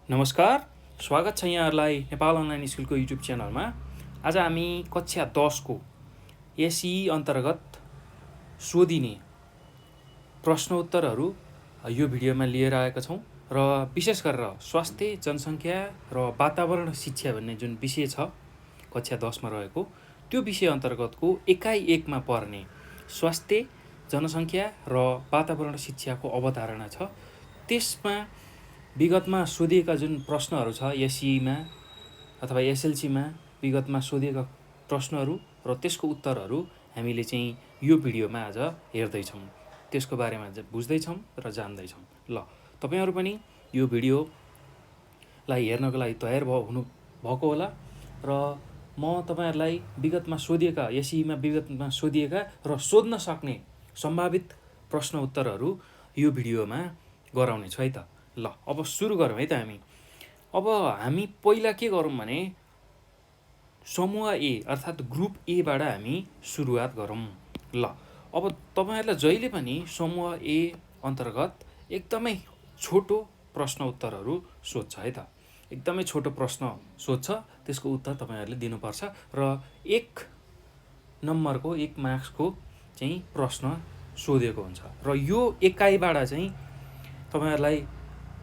नमस्कार, स्वागत छ यहाँहरूलाई नेपाल अनलाइन स्कुलको युट्युब च्यानलमा। आज हामी कक्षा 10 को एसई अन्तर्गत सोधिने प्रश्नोत्तरहरू यो भिडियोमा लिएर आएका छौँ र विशेष गरेर स्वास्थ्य, जनसङ्ख्या र वातावरण शिक्षा भन्ने जुन विषय छ कक्षा 10 मा रहेको त्यो विषय अन्तर्गतको एकाइ 1 मा पर्ने स्वास्थ्य, जनसङ्ख्या र वातावरण शिक्षाको अवधारणा छ। त्यसमा विगतमा सोधिएका जुन प्रश्नहरू छ एसईमा अथवा एसएलसीमा विगतमा सोधिएका प्रश्नहरू र त्यसको उत्तरहरू हामीले चाहिँ यो भिडियोमा आज हेर्दैछौँ, त्यसको बारेमा बुझ्दैछौँ र जान्दैछौँ। ल तपाईहरू पनि यो भिडियोलाई हेर्नको लागि तयार हुनुभएको होला र म तपाईहरूलाई विगतमा सोधिएका एसईमा विगतमा सोधिएका र सोध्न सक्ने सम्भावित प्रश्न उत्तरहरू यो भिडियोमा गराउनेछु है त। ल अब सुरु गरौँ है त अब हामी पहिला के गरौँ भने समूह ए अर्थात् ग्रुप एबाट हामी सुरुवात गरौँ। ल अब तपाईहरूलाई जहिले पनि समूह ए अन्तर्गत एकदमै छोटो प्रश्न उत्तरहरू सोध्छ है त। एकदमै छोटो प्रश्न सोध्छ, त्यसको उत्तर तपाईहरूले दिनुपर्छ र 1 नम्बरको 1 मार्क्सको चाहिँ प्रश्न सोधेको हुन्छ र यो एकाइबाट चाहिँ तपाईहरूलाई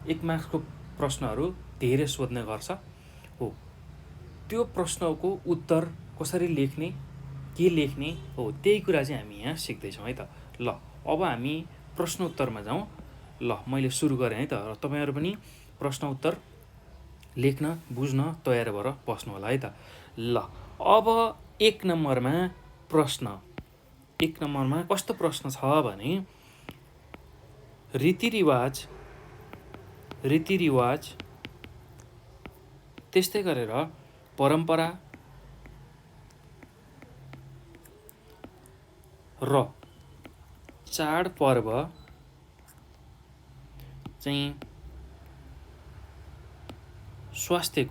1 मार्क्सको प्रश्नहरू धेरै सोध्ने गर्छ हो। त्यो प्रश्नको उत्तर कसरी लेख्ने, के लेख्ने हो, त्यही कुरा चाहिँ हामी यहाँ सिक्दैछौँ है त। ल अब हामी प्रश्न उत्तरमा जाउँ। ल मैले सुरु गरेँ है त र तपाईहरू पनि प्रश्न उत्तर लेख्न बुझ्न तयार भएर बस्नु होला है त। ल अब 1 नम्बरमा प्रश्न, 1 नम्बरमा कस्तो प्रश्न छ भने रीतिरिवाज त्यस्तै गरेर परम्परा र चाडपर्व चाहिँ स्वास्थ्य,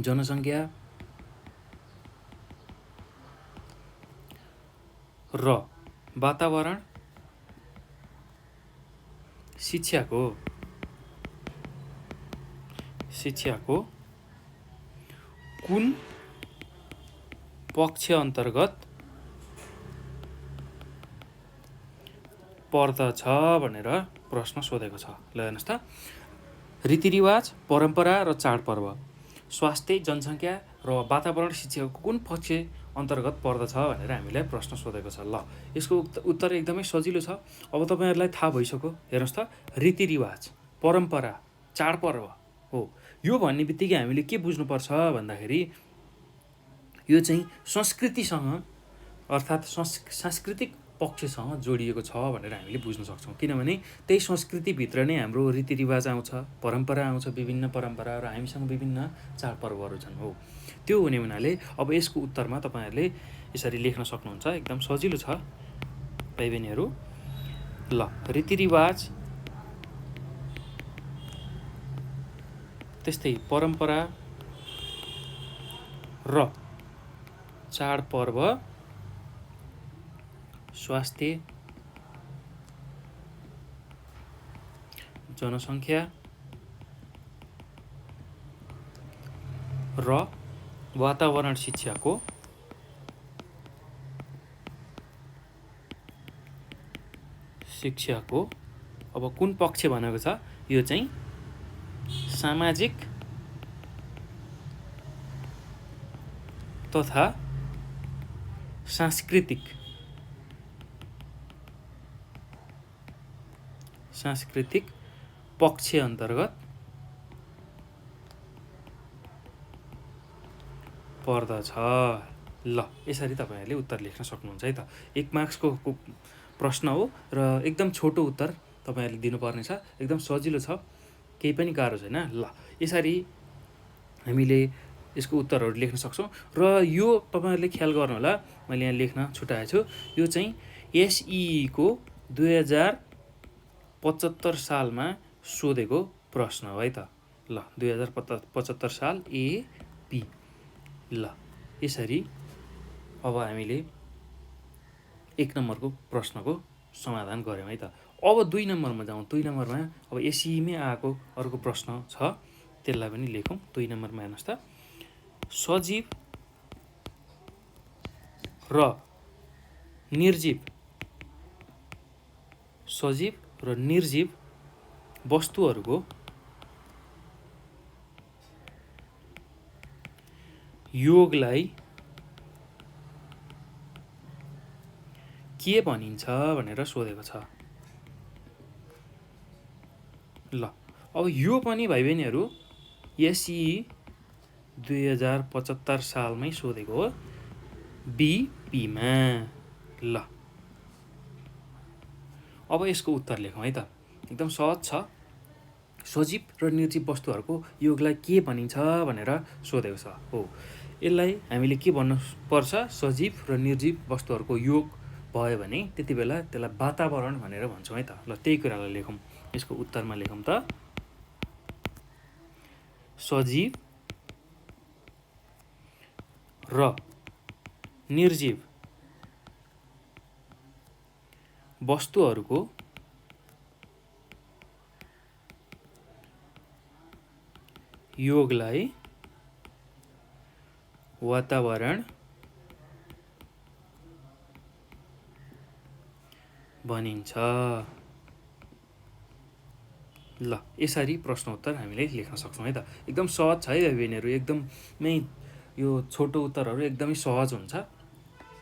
जनसङ्ख्या र वातावरण शिक्षाको कुन पक्ष अन्तर्गत पर्दछ भनेर प्रश्न सोधेको छ। ल हेर्नुहोस् त, रीतिरिवाज, परम्परा र चाडपर्व, स्वास्थ्य, जनसङ्ख्या र वातावरण शिक्षाको कुन पक्ष अन्तर्गत पर्दछ भनेर हामीलाई प्रश्न सोधेको छ। ल यसको उत्तर एकदमै सजिलो छ। अब तपाईहरूलाई थाहा भइसक्यो। हेर्नुहोस् त, रीतिरिवाज, परम्परा, चाडपर्व हो, यो भन्ने बित्तिकै हामीले के बुझ्नुपर्छ भन्दाखेरि यो चाहिँ संस्कृतिसँग अर्थात् सांस्कृतिक पक्षसँग जोडिएको छ भनेर हामीले बुझ्न सक्छौँ। किनभने त्यही संस्कृतिभित्र नै हाम्रो रीतिरिवाज आउँछ, परम्परा आउँछ, विभिन्न परम्परा र हामीसँग विभिन्न चाडपर्वहरू छन् हो। त्यो हुने हुनाले अब यसको उत्तरमा तपाईँहरूले यसरी लेख्न सक्नुहुन्छ। एकदम सजिलो छ भाइ बहिनीहरू। ल रीतिरिवाज त्यस्तै परम्परा र चाडपर्व, स्वास्थ्य, जनसङ्ख्या र वातावरण शिक्षाको अब कुन पक्ष भनेको छ, यो चाहिँ सामाजिक तथा सांस्कृतिक पक्ष अन्तर्गत पर्दछ। ल यसरी तपाईँहरूले उत्तर लेख्न सक्नुहुन्छ है त। 1 मार्क्सको प्रश्न हो र एकदम छोटो उत्तर तपाईँहरूले दिनुपर्ने छ। एकदम सजिलो छ, केही पनि गाह्रो छैन। ल यसरी हामीले यसको उत्तरहरू लेख्न सक्छौँ र यो तपाईँहरूले ख्याल गर्नु होला, मैले यहाँ लेख्न छुटाएको छु। यो चाहिँ एसईको 2075 सालमा सोधेको प्रश्न हो है त। ल 2075 साल एपी। ल यसरी अब हामीले 1 नम्बरको प्रश्नको समाधान गऱ्यौँ है त। अब 2 नम्बरमा जाउँ। 2 नम्बरमा अब एसइईमै आएको अर्को प्रश्न छ, त्यसलाई पनि लेखौँ। 2 नम्बरमा हेर्नुहोस् त, सजीव र निर्जीव वस्तुहरूको योगलाई के भनिन्छ भनेर सोधेको छ। ल अब यो पनि भाइ बहिनीहरू एसइई 2075 सालमै सोधेको हो, बिपीमा। ल अब यसको उत्तर लेखौँ है त। एकदम सहज छ। सजीव र निर्जीव वस्तुहरूको योगलाई के भनिन्छ भनेर सोधेको छ हो। यसलाई हामीले के भन्नु पर्छ? सजीव र निर्जीव वस्तुहरूको योग भयो भने त्यति बेला त्यसलाई वातावरण भनेर भन्छौँ है त। ल त्यही कुरालाई लेखौँ। यसको उत्तरमा लेखौँ त, सजीव र निर्जीव वस्तुहरूको योगलाई वातावरण भनिन्छ। ल यसरी प्रश्नोत्तर हामीले लेख्न सक्छौँ है त। एकदम सहज छ है भाइ बहिनीहरू। एकदमै यो छोटो उत्तरहरू एकदमै सहज हुन्छ।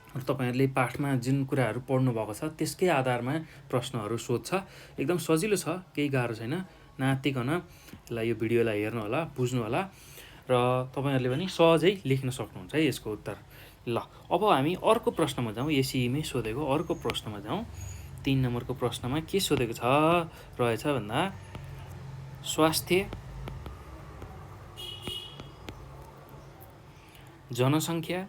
र तपाईँहरूले पाठमा जुन कुराहरू पढ्नुभएको छ त्यसकै आधारमा प्रश्नहरू सोध्छ। एकदम सजिलो छ, केही गाह्रो छैन। नआत्तिकन यसलाई, यो भिडियोलाई हेर्नु होला, बुझ्नु होला, र तपाईँहरूले पनि सहजै लेख्न सक्नुहुन्छ है यसको उत्तर। ल अब हामी अर्को प्रश्नमा जाउँ। एसइईमै सोधेको अर्को प्रश्नमा जाउँ। 3 नम्बरको प्रश्नमा के सोधेको छ रहेछ भन्दा, स्वास्थ्य, जनसङ्ख्या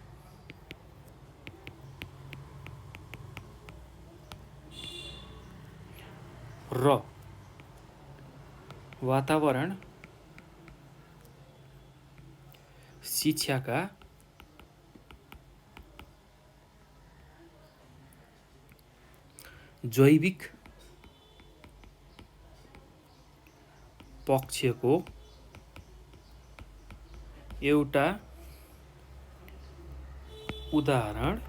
र वातावरण शिक्षाका जैविक पक्षको एउटा उदाहरण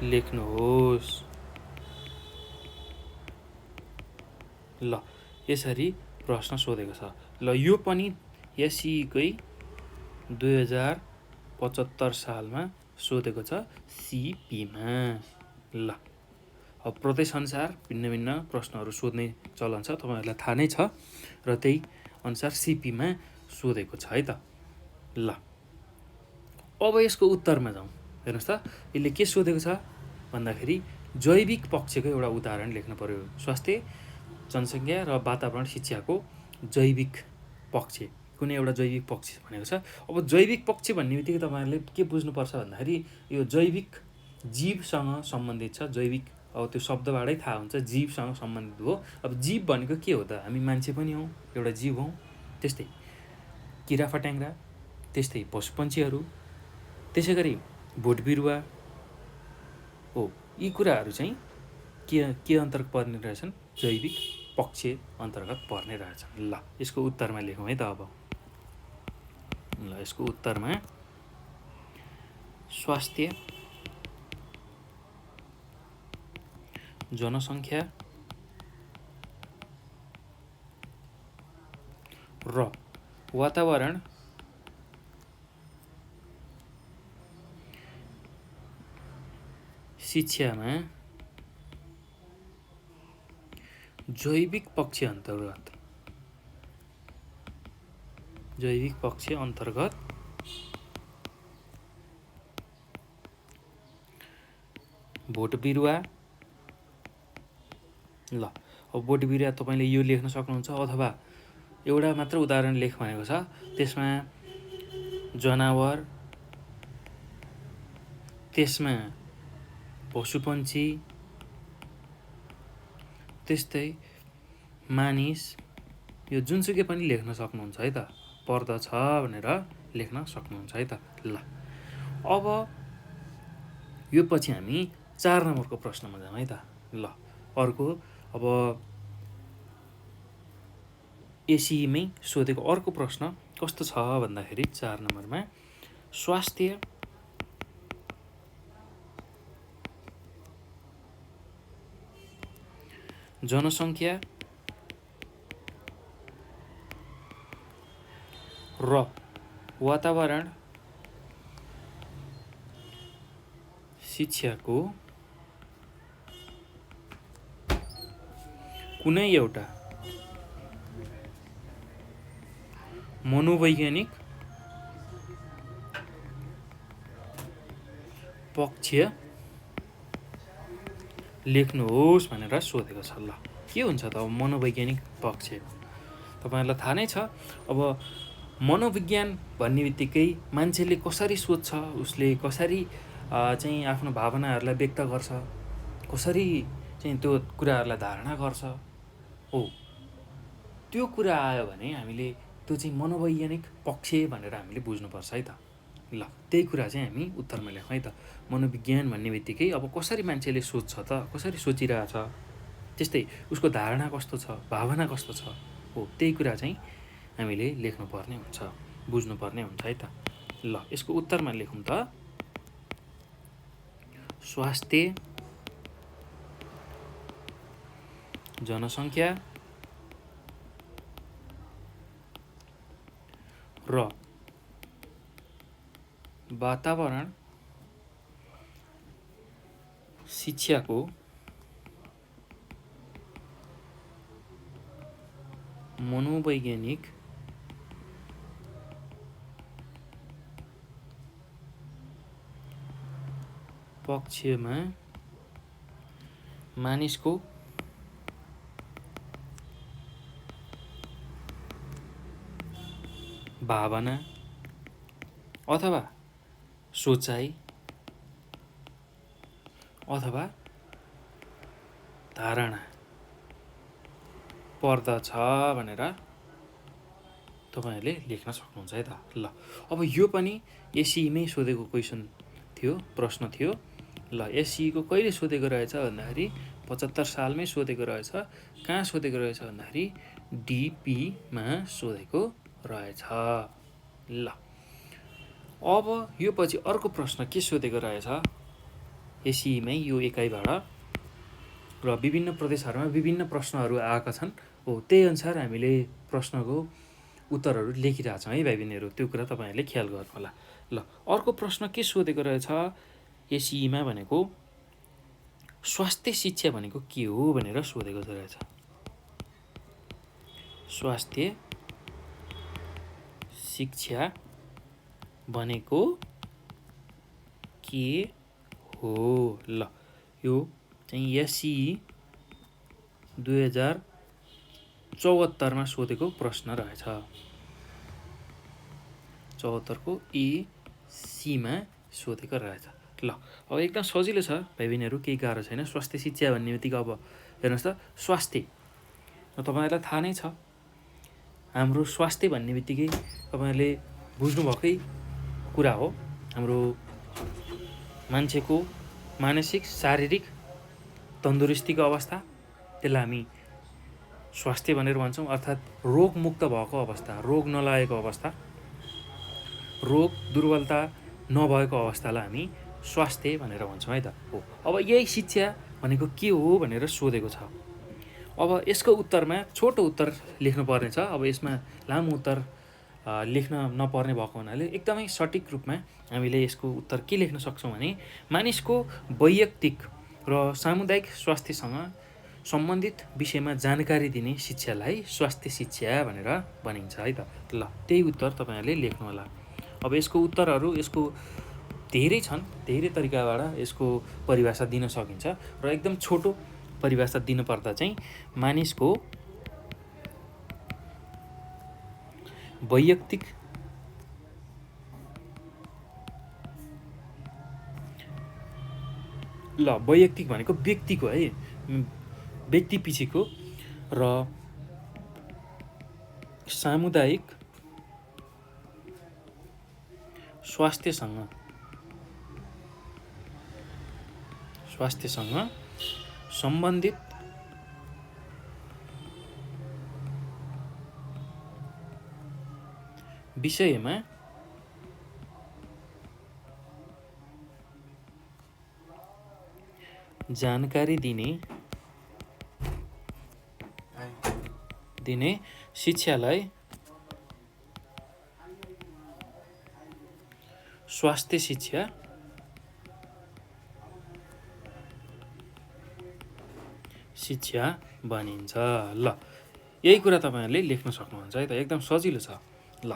लेख्नुहोस्। ल यसरी प्रश्न सोधेको छ। ल यो पनि एसइईकै 2075 सालमा सोधेको छ, सिपीमा। ल अब प्रदेशअनुसार भिन्न भिन्न प्रश्नहरू सोध्ने चलन छ, तपाईँहरूलाई थाहा नै छ, र त्यही अनुसार सिपीमा सोधेको छ है त। ल अब यसको उत्तरमा जाउँ। हेर्नुहोस् त, यसले के सोधेको छ भन्दाखेरि जैविक पक्षको एउटा उदाहरण लेख्नु पर्यो। स्वास्थ्य, जनसङ्ख्या र वातावरण शिक्षाको जैविक पक्ष, कुनै एउटा जैविक पक्ष भनेको छ। अब जैविक पक्ष भन्ने बित्तिकै तपाईँहरूले के बुझ्नुपर्छ भन्दाखेरि यो जैविक जीवसँग सम्बन्धित छ। जैविक अब त्यो शब्दबाटै थाहा हुन्छ, जीवसँग सम्बन्धित हो। अब जीव भनेको के हो त? हामी मान्छे पनि हौँ, एउटा जीव हौँ। त्यस्तै किराफट्याङ्ग्रा, त्यस्तै पशुपन्छीहरू, त्यसै गरी बोटबिरुवा हो। यी कुराहरू चाहिँ के अन्तर्गत पर्ने रहेछन्? जैविक पक्ष अन्तर्गत पर्ने रहेछन्। ल यसको उत्तरमा लेखौँ है त अब। ल यसको उत्तरमा स्वास्थ्य, जनसङ्ख्या र वातावरण शिक्षामा जैविक पक्ष अन्तर्गत बोटबिरुवा। ल अब बोटबिरुवा तपाईँले यो लेख्न सक्नुहुन्छ, अथवा एउटा मात्र उदाहरण लेख भनेको छ, त्यसमा जनावर, त्यसमा पशुपन्छी, त्यस्तै मानिस, यो जुनसुकै पनि लेख्न सक्नुहुन्छ है त। पर्दछ भनेर लेख्न सक्नुहुन्छ है त। ल अब यो पछि हामी 4 नम्बरको प्रश्नमा जाउँ है त। ल अर्को अब एसीमै सोधेको अर्को प्रश्न कस्तो छ भन्दाखेरि 4 नम्बरमा स्वास्थ्य जनसङ्ख्या र वातावरण शिक्षाको कुनै एउटा मनोवैज्ञानिक पक्ष लेख्नुहोस् भनेर सोधेको छ। ल के हुन्छ त अब मनोवैज्ञानिक पक्ष? तपाईँहरूलाई थाहा नै छ। अब मनोविज्ञान भन्ने बित्तिकै मान्छेले कसरी सोच्छ, उसले कसरी चाहिँ आफ्नो भावनाहरूलाई व्यक्त गर्छ, कसरी चाहिँ त्यो कुराहरूलाई धारणा गर्छ, हो त्यो कुरा आयो भने हामीले त्यो चाहिँ मनोवैज्ञानिक पक्ष भनेर हामीले बुझ्नुपर्छ है त। ल त्यही कुरा चाहिँ हामी उत्तरमा लेखौँ है त। मनोविज्ञान भन्ने बित्तिकै अब कसरी मान्छेले सोच्छ त, कसरी सोचिरहेछ, त्यस्तै उसको धारणा कस्तो छ, भावना कस्तो छ, हो त्यही कुरा चाहिँ हामीले लेख्नुपर्ने हुन्छ, बुझ्नुपर्ने हुन्छ है त। ल यसको उत्तरमा लेखौँ त स्वास्थ्य जनसङ्ख्या र वातावरण शिक्षाको मनोवैज्ञानिक पक्षमा मानिसको भावना अथवा सोचाइ अथवा धारणा पर्दछ भनेर तपाईँहरूले लेख्न सक्नुहुन्छ है त। ल अब यो पनि एसीमै सोधेको क्वेसन थियो, प्रश्न थियो। ल एसीको कहिले सोधेको रहेछ भन्दाखेरि 75 सालमै सोधेको रहेछ। कहाँ सोधेको रहेछ भन्दाखेरि डिपीमा सोधेको रहेछ। ल अब यो पछि अर्को प्रश्न के सोधेको रहेछ एसीमै यो एकाइबाट र विभिन्न प्रदेशहरूमा विभिन्न प्रश्नहरू आएका छन्, हो त्यही अनुसार हामीले प्रश्नको उत्तरहरू लेखिरहेछौँ है भाइ बहिनीहरू, त्यो कुरा तपाईँहरूले ख्याल गर्नु होला। ल अर्को प्रश्न के सोधेको रहेछ एसीमा भनेको स्वास्थ्य शिक्षा भनेको के हो भनेर सोधेको रहेछ। स्वास्थ्य शिक्षा भनेको के हो? ल यो चाहिँ एसी 2074मा सोधेको प्रश्न रहेछ। 74को एसीमा सोधेको रहेछ। ल अब एकदम सजिलो छ भाइ बहिनीहरू, केही गाह्रो छैन। स्वास्थ्य शिक्षा भन्ने बित्तिकै अब हेर्नुहोस् त, स्वास्थ्य तपाईँहरूलाई थाहा नै छ। हाम्रो स्वास्थ्य भन्ने बित्तिकै तपाईँहरूले बुझ्नुभएकै कुरा हो, हाम्रो मान्छेको मानसिक शारीरिक तन्दुरुस्तीको अवस्था, त्यसलाई हामी स्वास्थ्य भनेर भन्छौँ। अर्थात् रोगमुक्त भएको अवस्था, रोग नलागेको अवस्था, रोग दुर्बलता नभएको अवस्थालाई हामी स्वास्थ्य भनेर भन्छौँ है त। हो अब यही शिक्षा भनेको के हो भनेर सोधेको छ। अब यसको उत्तरमा छोटो उत्तर लेख्नुपर्ने छ। अब यसमा लामो उत्तर लेख्न नपर्ने भएको हुनाले एकदमै सटिक रूपमा हामीले यसको उत्तर के लेख्न सक्छौँ भने मानिसको वैयक्तिक र सामुदायिक स्वास्थ्यसँग सम्बन्धित विषयमा जानकारी दिने शिक्षालाई स्वास्थ्य शिक्षा भनेर भनिन्छ है त। ल त्यही उत्तर तपाईँहरूले लेख्नु होला। अब यसको उत्तरहरू यसको धेरै छन्, धेरै तरिकाबाट यसको परिभाषा दिन सकिन्छ र एकदम छोटो परिभाषा दिनुपर्दा चाहिँ मानिसको वैयक्तिक वैयक्तिक भनेको व्यक्तिको है, व्यक्ति पछिको र सामुदायिक स्वास्थ्यसँग स्वास्थ्यसँग सम्बन्धित विषयमा जानकारी दिने शिक्षालाई स्वास्थ्य शिक्षा भनिन्छ। ल यही कुरा तपाईँहरूले लेख्न सक्नुहुन्छ है त, एकदम सजिलो छ। ल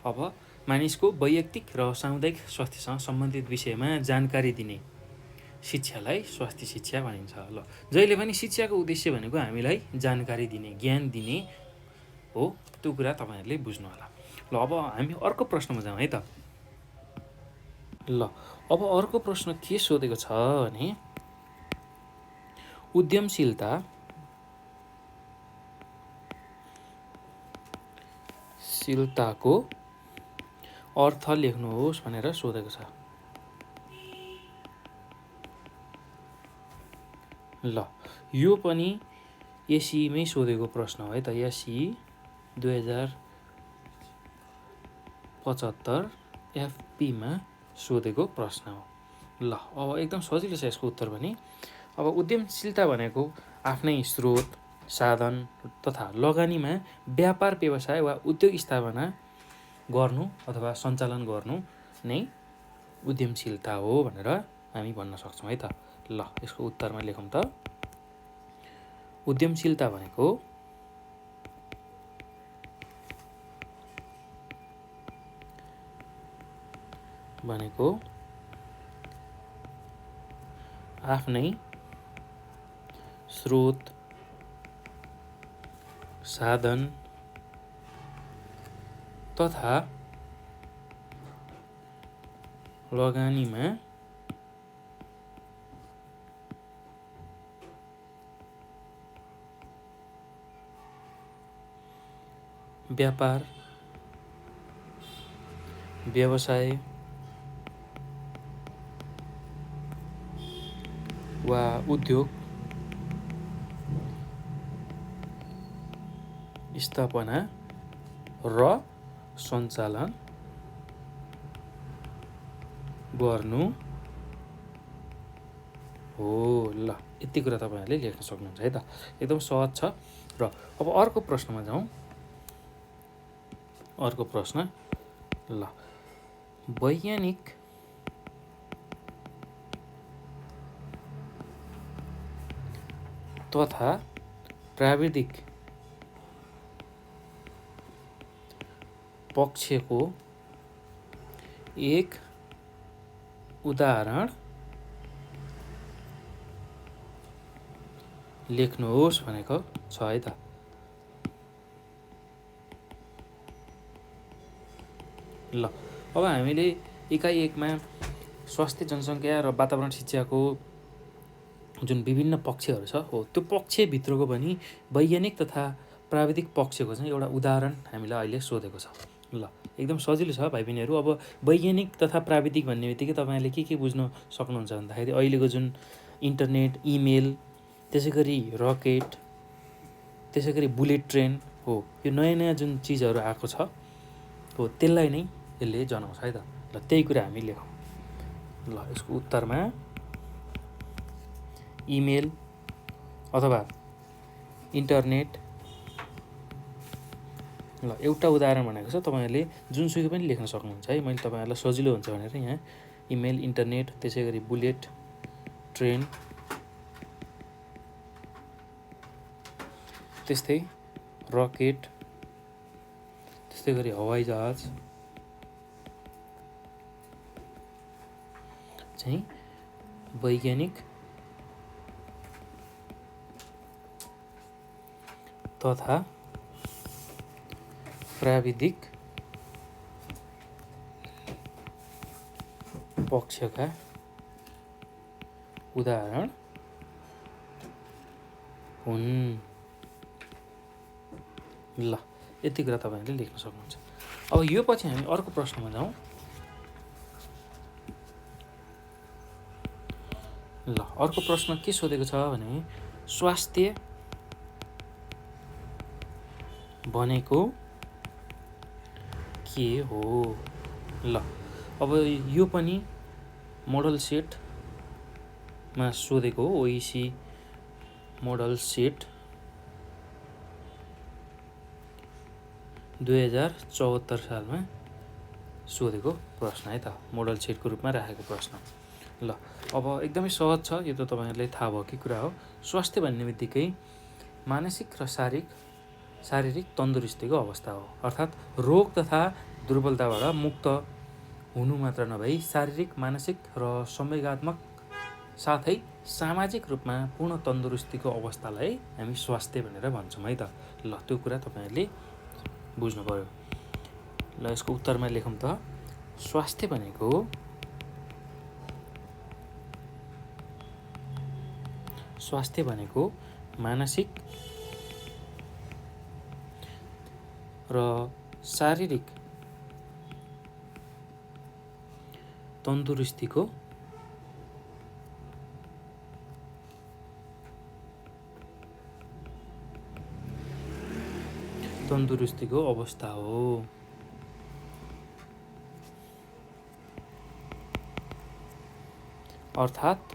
अब मानिसको वैयक्तिक र सामुदायिक स्वास्थ्यसँग सम्बन्धित विषयमा जानकारी दिने शिक्षालाई स्वास्थ्य शिक्षा भनिन्छ। ल जहिले पनि शिक्षाको उद्देश्य भनेको हामीलाई जानकारी दिने, ज्ञान दिने हो, त्यो कुरा तपाईँहरूले बुझ्नु होला। ल अब हामी अर्को प्रश्नमा जाउँ है त। ल अब अर्को प्रश्न के सोधेको छ भने उद्यमशीलताको अर्थ लेख्नुहोस् भनेर सोधेको छ। ल यो पनि एसीमै सोधेको प्रश्न हो है त, एसी 2075 एफपीमा सोधेको प्रश्न हो। ल अब एकदम सजिलो छ यसको उत्तर पनि। अब उद्यमशीलता भनेको आफ्नै स्रोत, साधन तथा लगानीमा व्यापार व्यवसाय वा उद्योग स्थापना गर्नु अथवा सञ्चालन गर्नु नै उद्यमशीलता हो भनेर हामी भन्न सक्छौँ है त। ल यसको उत्तरमा लेखौँ त। उद्यमशीलता भनेको आफ्नै स्रोत, साधन तथा लगानीमा व्यापार व्यवसाय वा उद्योग स्थापना र सञ्चालन गर्नु हो। ल यति कुरा तपाईँहरूले लेख्न सक्नुहुन्छ है त, एकदम सहज छ। र अब अर्को प्रश्नमा जाउँ। अर्को प्रश्न, ल वैज्ञानिक तथा प्राविधिक पक्षको एक उदाहरण लेख्नुहोस् भनेको छ है त। ल अब हामीले इकाइ 1मा स्वास्थ्य, जनसङ्ख्या र वातावरण शिक्षाको जुन विभिन्न पक्षहरू छ हो, त्यो पक्षभित्रको पनि वैज्ञानिक तथा प्राविधिक पक्षको चाहिँ एउटा उदाहरण हामीलाई अहिले सोधेको छ। ल एकदम सजिलो छ भाइ बहिनीहरू। अब वैज्ञानिक तथा प्राविधिक भन्ने बित्तिकै तपाईँहरूले के बुझ्न सक्नुहुन्छ भन्दाखेरि अहिलेको जुन इन्टरनेट, इमेल, त्यसै गरी रकेट, त्यसै गरी बुलेट ट्रेन हो, यो नयाँ नयाँ जुन चिजहरू आएको छ हो त्यसलाई नै यसले जनाउँछ है त। ल त्यही कुरा हामी लेखौँ। ल यसको उत्तरमा इमेल अथवा इन्टरनेट। ल एउटा उदाहरण भनेको छ, तपाईँहरूले जुनसुकै पनि लेख्न सक्नुहुन्छ है, मैले तपाईँहरूलाई सजिलो हुन्छ भनेर यहाँ इमेल, इन्टरनेट, त्यसै गरी बुलेट ट्रेन, त्यस्तै रकेट, त्यस्तै गरी हवाईजहाज चाहिँ वैज्ञानिक तथा प्राविधिक पक्षका उदाहरण हुन्। ल यति कुरा तपाईँहरूले लेख्न सक्नुहुन्छ। अब यो पछि हामी अर्को प्रश्नमा जाउँ। ल अर्को प्रश्न के सोधेको छ भने स्वास्थ्य भनेको के हो। ल अब यो पनि मोडल सेटमा सोधेको हो। ओइसी मोडल सेट 2074 सालमा सोधेको प्रश्न है त, मोडल सेटको रूपमा राखेको प्रश्न। ल अब एकदमै सहज छ, यो त तपाईँहरूलाई थाहा भएकै कुरा हो। स्वास्थ्य भन्ने बित्तिकै मानसिक र शारीरिक तन्दुरुस्तीको अवस्था हो। अर्थात् रोग तथा दुर्बलताबाट मुक्त हुनु मात्र नभई शारीरिक, मानसिक र संवेगात्मक साथै सामाजिक रूपमा पूर्ण तन्दुरुस्तीको अवस्थालाई हामी स्वास्थ्य भनेर भन्छौँ है त। ल त्यो कुरा तपाईँहरूले बुझ्नु पर्यो। ल यसको उत्तरमा लेखौँ त। स्वास्थ्य भनेको मानसिक र शारीरिक तन्दुरुस्तीको अवस्था हो। अर्थात्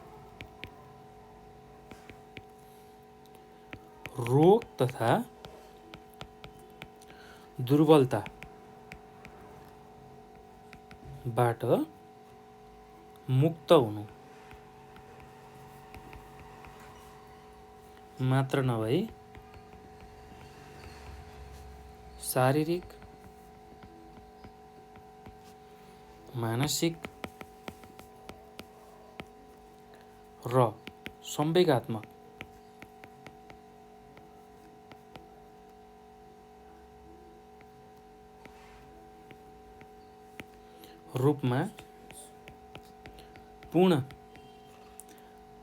रोग तथा दुर्बलताबाट मुक्त हुनु मात्र नभई शारीरिक, मानसिक र संवेगात्मक रूपमा पूर्ण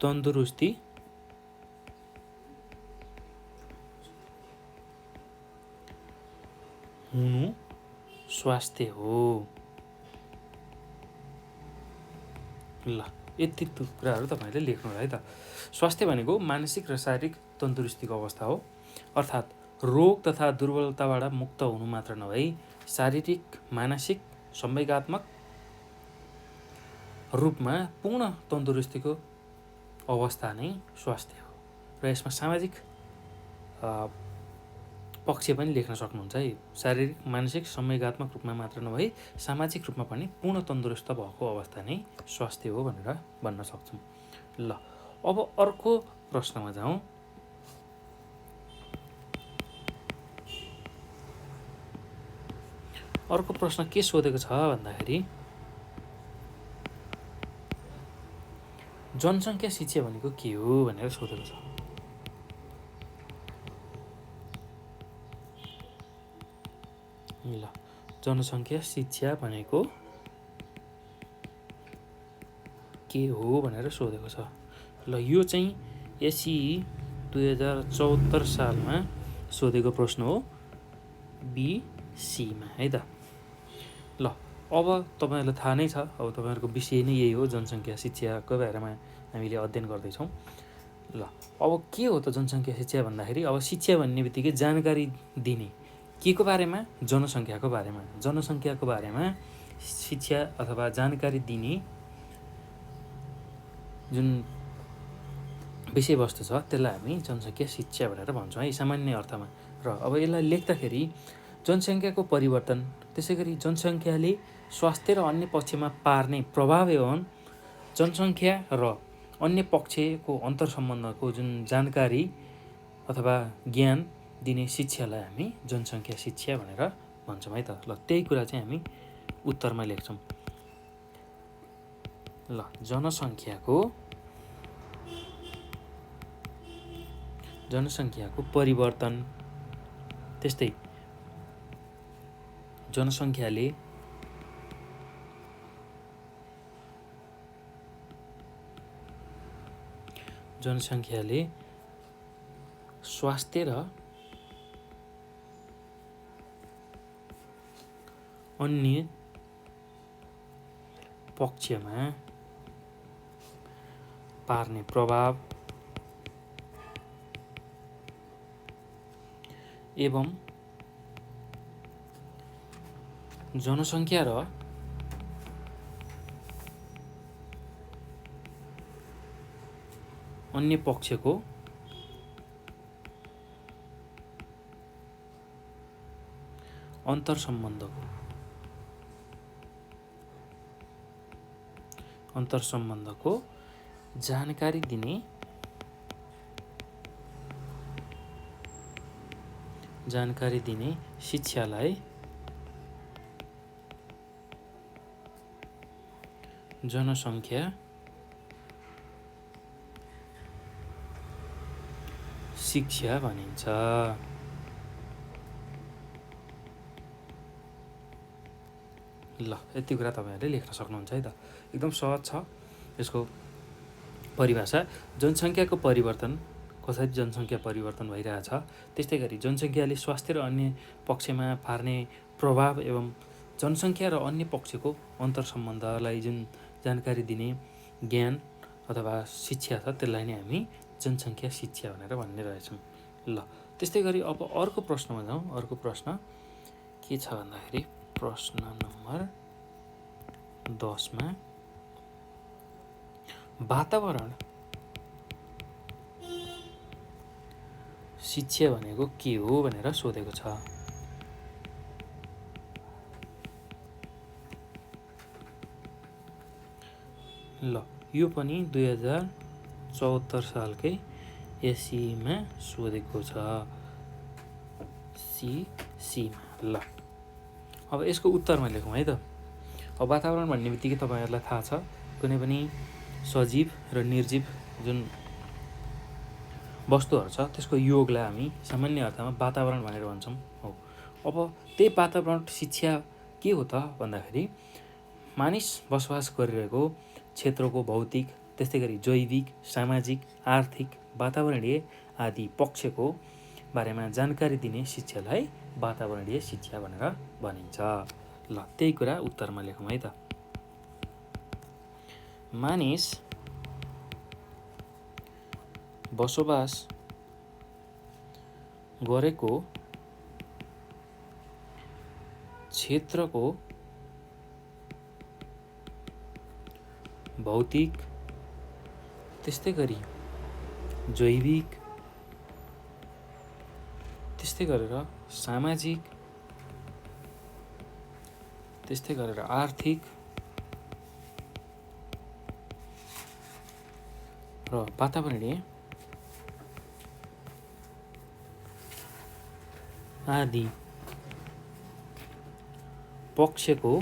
तन्दुरुस्ती हुनु स्वास्थ्य हो। ल यति कुराहरू तपाईँले लेख्नु होला है त। स्वास्थ्य भनेको मानसिक र शारीरिक तन्दुरुस्तीको अवस्था हो। अर्थात् रोग तथा दुर्बलताबाट मुक्त हुनु मात्र नभई शारीरिक, मानसिक, संवेगात्मक रूपमा पूर्ण तन्दुरुस्तीको अवस्था नै स्वास्थ्य हो। र यसमा सामाजिक पक्ष पनि लेख्न सक्नुहुन्छ है। शारीरिक, मानसिक, संवेगात्मक रूपमा मात्र नभई सामाजिक रूपमा पनि पूर्ण तन्दुरुस्त भएको अवस्था नै स्वास्थ्य हो भनेर भन्न सक्छौँ। ल अब अर्को प्रश्नमा जाउँ। अर्को प्रश्न के सोधेको छ भन्दाखेरि जनसङ्ख्या शिक्षा भनेको के हो भनेर सोधेको छ। ल जनसङ्ख्या शिक्षा भनेको के हो भनेर सोधेको छ। ल यो चाहिँ एसई 2074 सालमा सोधेको प्रश्न हो, बीसीमा है त। ल अब तपाईँहरूलाई थाहा नै छ, अब तपाईँहरूको विषय नै यही हो, जनसङ्ख्या शिक्षाको बारेमा हामीले अध्ययन गर्दैछौँ। ल अब के हो त जनसङ्ख्या शिक्षा भन्दाखेरि, अब शिक्षा भन्ने बित्तिकै जानकारी दिने के को बारेमा, जनसङ्ख्याको बारेमा शिक्षा अथवा जानकारी दिने जुन विषयवस्तु छ त्यसलाई हामी जनसङ्ख्या शिक्षा भनेर भन्छौँ है सामान्य अर्थमा। र अब यसलाई लेख्दाखेरि जनसङ्ख्याको परिवर्तन, त्यसै गरी जनसङ्ख्याले स्वास्थ्य र अन्य पक्षमा पार्ने प्रभाव एवं जनसङ्ख्या र अन्य पक्षको अन्तर्सम्बन्धको जुन जानकारी अथवा ज्ञान दिने शिक्षालाई हामी जनसङ्ख्या शिक्षा भनेर भन्छौँ है त। ल त्यही कुरा चाहिँ हामी उत्तरमा लेख्छौँ। ल जनसङ्ख्याको परिवर्तन, त्यस्तै जनसङ्ख्याले स्वास्थ्य र अन्य पक्षमा पार्ने प्रभाव एवं जनसङ्ख्या र अन्य पक्षको अन्तरसम्बन्धको जानकारी दिने शिक्षालाई जनसङ्ख्या शिक्षा भनिन्छ। ल यति कुरा तपाईहरुले लेख्न सक्नुहुन्छ है त। एकदम सहज छ यसको परिभाषा। जनसङ्ख्याको परिवर्तन कसरी जनसङ्ख्या परिवर्तन भइरहेछ, त्यस्तै गरी जनसङ्ख्याले स्वास्थ्य र अन्य पक्षमा पार्ने प्रभाव एवं जनसङ्ख्या र अन्य पक्षको अन्तरसम्बन्धलाई जुन जानकारी दिने ज्ञान अथवा शिक्षा छ त्यसलाई नै हामी जनसङ्ख्या शिक्षा भनेर भन्ने रहेछौँ। ल त्यस्तै गरी अब अर्को प्रश्नमा जाउँ। अर्को प्रश्न के छ भन्दाखेरि प्रश्न नम्बर 10 मा वातावरण शिक्षा भनेको के हो भनेर सोधेको छ। ल यो पनि 2074 सालकै एसईमा सोधेको छ। सीसीमा। ल अब यसको उत्तरमा लेखौँ है त। अब वातावरण भन्ने बित्तिकै तपाईहरुलाई थाहा छ कुनै पनि सजीव र निर्जीव जुन वस्तुहरू छ त्यसको योगलाई हामी सामान्य अर्थमा वातावरण भनेर भन्छौँ। हो अब त्यही वातावरण शिक्षा के हो त भन्दाखेरि मानिस बसोबास गरिरहेको क्षेत्रको भौतिक त्यस्तै गरी जैविक, सामाजिक, आर्थिक, वातावरणीय आदि पक्षको बारेमा जानकारी दिने शिक्षालाई वातावरणीय शिक्षा भनेर भनिन्छ। ल त्यही कुरा उत्तरमा लेखौँ है त। मानिस बसोबास गरेको क्षेत्रको भौतिक त्यस्तै गरी जैविक त्यस्तै गरेर सामाजिक त्यस्तै गरेर आर्थिक र वातावरणीय आदि पक्षको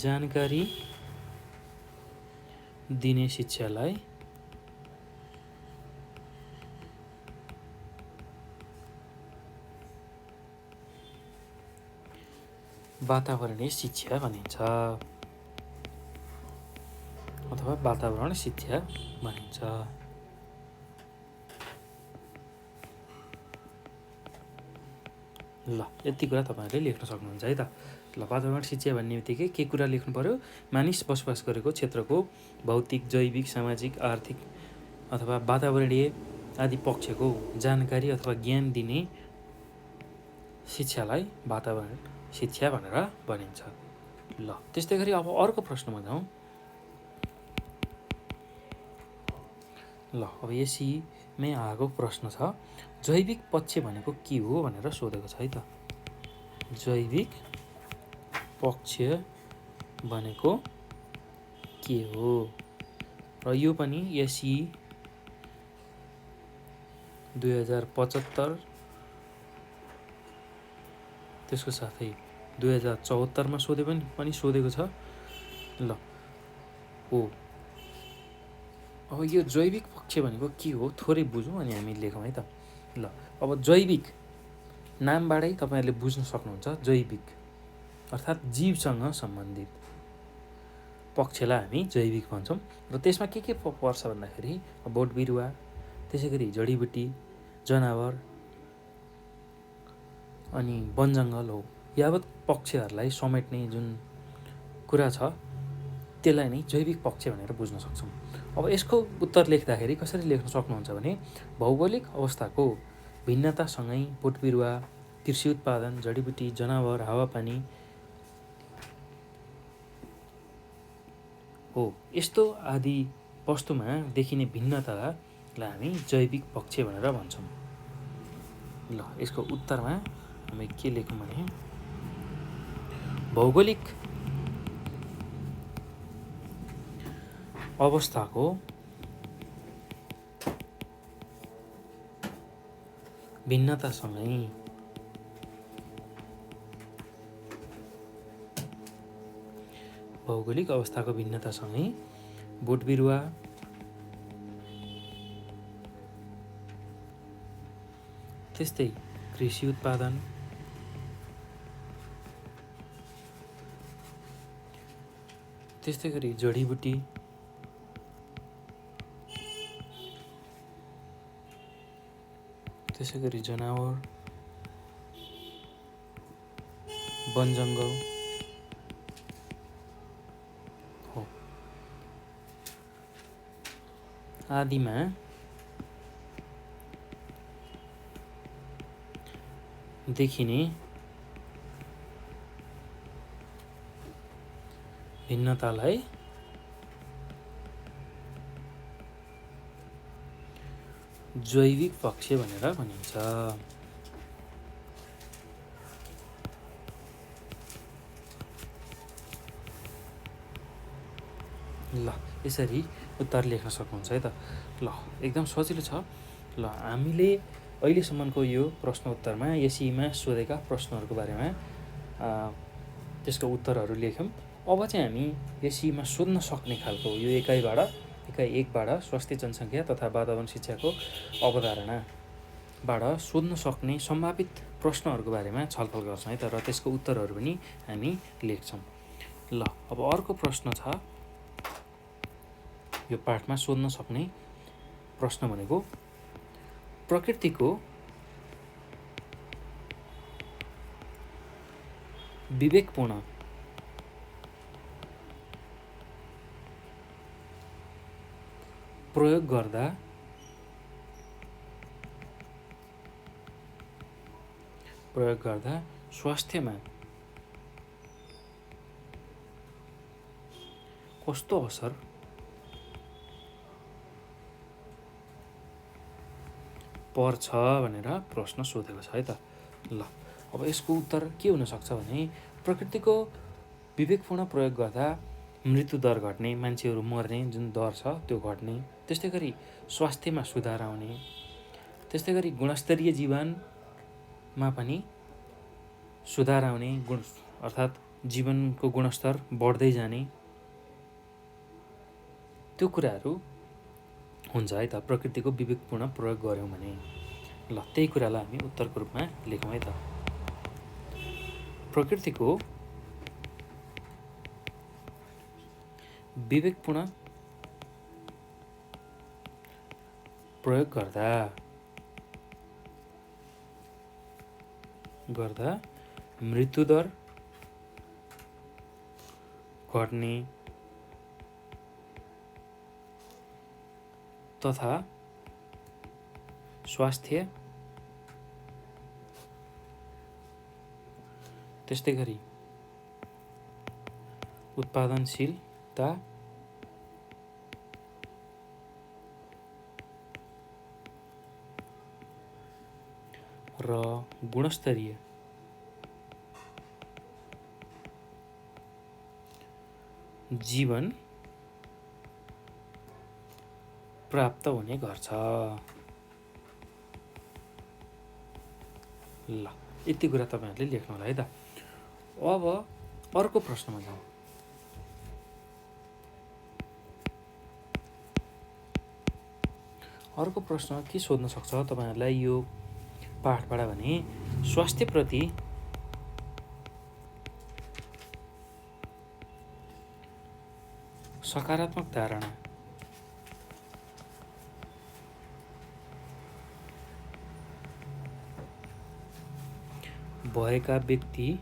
जानकारी दिने शिक्षालाई वातावरणीय शिक्षा भनिन्छ अथवा वातावरण शिक्षा भनिन्छ। ल यति कुरा तपाईहरुले लेख्न सक्नुहुन्छ है त। ल वातावरण शिक्षा भन्ने बित्तिकै के कुरा लेख्नु पर्यो? मानिस बसोबास गरेको क्षेत्रको भौतिक, जैविक, सामाजिक, आर्थिक अथवा वातावरणीय आदि पक्षको जानकारी अथवा ज्ञान दिने शिक्षालाई वातावरण शिक्षा भनेर भनिन्छ। ल त्यस्तै गरी अब अर्को प्रश्नमा जाउँ। ल अब यसैमै आएको प्रश्न छ जैविक पक्ष भनेको के हो भनेर सोधेको छ है त। जैविक पक्ष भनेको के हो र यो पनि एसई 2075 त्यसको साथै 2074 मा पनि सोधेको छ। ल हो अब यो जैविक पक्ष भनेको के हो थोरै बुझौँ अनि हामी लेखौँ है त। ल अब जैविक नामबाटै तपाईहरुले बुझ्न सक्नुहुन्छ। जैविक अर्थात् जीवसँग सम्बन्धित पक्षलाई हामी जैविक भन्छौँ र त्यसमा के पर्छ भन्दाखेरि बोट बिरुवा त्यसैगरी जडीबुटी, जनावर अनि वनजङ्गल हो। यावत पक्षहरूलाई समेट्ने जुन कुरा छ त्यसलाई नै जैविक पक्ष भनेर बुझ्न सक्छौँ। अब यसको उत्तर लेख्दाखेरि कसरी लेख्न सक्नुहुन्छ भने भौगोलिक अवस्थाको भिन्नतासँगै बोटबिरुवा, कृषि उत्पादन, जडीबुटी, जनावर, हावापानी हो यस्तो आदि वस्तुमा देखिने भिन्नतालाई हामी जैविक पक्ष भनेर भन्छौँ। ल यसको उत्तरमा हामी के लेखौँ भने भौगोलिक अवस्थाको भिन्नतासँगै भौगोलिक अवस्थाको भिन्नतासँगै बोटबिरुवा, त्यस्तै कृषि उत्पादन, त्यस्तै गरी जडीबुटी, त्यसै गरी जनावर, वन जङ्गल हो आदिमा देखिने भिन्नतालाई जैविक पक्ष भनेर भनिन्छ। ल यसरी उत्तर लेख्न सक्नुहुन्छ है त। ल एकदम सजिलो छ। ल हामीले अहिलेसम्मको यो प्रश्नोत्तरमा एसईमा सोधेका प्रश्नहरूको बारेमा त्यसको उत्तरहरू लेख्यौँ। अब चाहिँ हामी एसईमा सोध्न सक्ने खालको यो एकाइ 1बाट स्वास्थ्य जनसङ्ख्या तथा वातावरण शिक्षाको अवधारणाबाट सोध्न सक्ने सम्भावित प्रश्नहरूको बारेमा छलफल गर्छौँ है त, र त्यसको उत्तरहरू पनि हामी लेख्छौँ। ल अब अर्को प्रश्न छ यो पाठमा सोध्न सक्ने प्रश्न भनेको प्रकृतिको विवेकपूर्ण प्रयोग गर्दा स्वास्थ्यमा कस्तो असर पर्छ भनेर प्रश्न सोधेको छ है त। ल अब यसको उत्तर के हुन सक्छ भने प्रकृतिको विवेकपूर्ण प्रयोग गर्दा मृत्यु दर घट्ने, मान्छेहरू मर्ने जुन दर छ त्यो घट्ने, त्यस्तै गरी स्वास्थ्यमा सुधार आउने, त्यस्तै गरी गुणस्तरीय जीवनमा पनि सुधार आउने, अर्थात् जीवनको गुणस्तर बढ्दै जाने, त्यो कुराहरू हुन्छ है त प्रकृतिको विवेकपूर्ण प्रयोग गऱ्यौँ भने। ल त्यही कुरालाई हामी उत्तरको रूपमा लेखौँ है त। प्रकृतिको विवेकपूर्ण प्रयोग गर्दा मृत्युदर घट्ने तथा स्वास्थ्य, त्यस्तै गरी उत्पादनशीलता र गुणस्तरीय जीवन प्राप्त हुने गर्छ। ल यति कुरा तपाईँहरूले लेख्नु होला है त। अब अर्को प्रश्नमा जाउँ। अर्को प्रश्न के सोध्न सक्छ तपाईँहरूलाई यो पाठबाट भने स्वास्थ्यप्रति सकारात्मक धारणा भएका व्यक्तिले